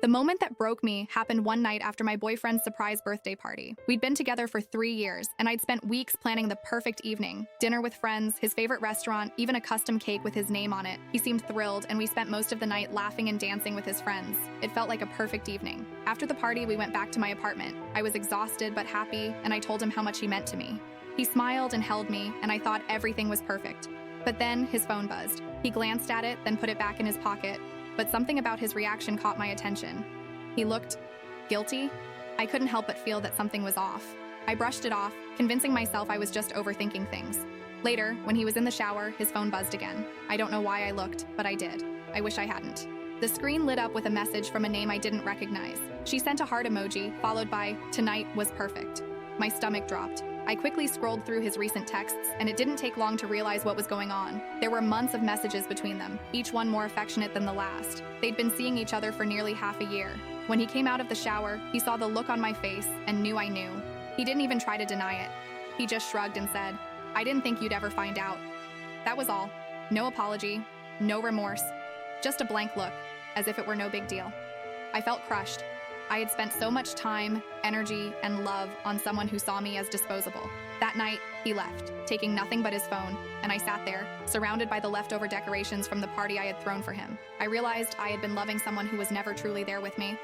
The moment that broke me happened one night after my boyfriend's surprise birthday party. We'd been together for 3 years, and I'd spent weeks planning the perfect evening. Dinner with friends, his favorite restaurant, even a custom cake with his name on it. He seemed thrilled, and we spent most of the night laughing and dancing with his friends. It felt like a perfect evening. After the party, we went back to my apartment. I was exhausted but happy, and I told him how much he meant to me. He smiled and held me, and I thought everything was perfect. But then his phone buzzed. He glanced at it, then put it back in his pocket. But something about his reaction caught my attention. He looked guilty. I couldn't help but feel that something was off. I brushed it off, convincing myself I was just overthinking things. Later, when he was in the shower, his phone buzzed again. I don't know why I looked, but I did. I wish I hadn't. The screen lit up with a message from a name I didn't recognize. She sent a heart emoji, followed by, "Tonight was perfect." My stomach dropped. I quickly scrolled through his recent texts, and it didn't take long to realize what was going on. There were months of messages between them, each one more affectionate than the last. They'd been seeing each other for nearly half a year. When he came out of the shower, he saw the look on my face and knew I knew. He didn't even try to deny it. He just shrugged and said, "I didn't think you'd ever find out." That was all. No apology, no remorse, just a blank look, as if it were no big deal. I felt crushed. I had spent so much time, energy, and love on someone who saw me as disposable. That night, he left, taking nothing but his phone, and I sat there, surrounded by the leftover decorations from the party I had thrown for him. I realized I had been loving someone who was never truly there with me.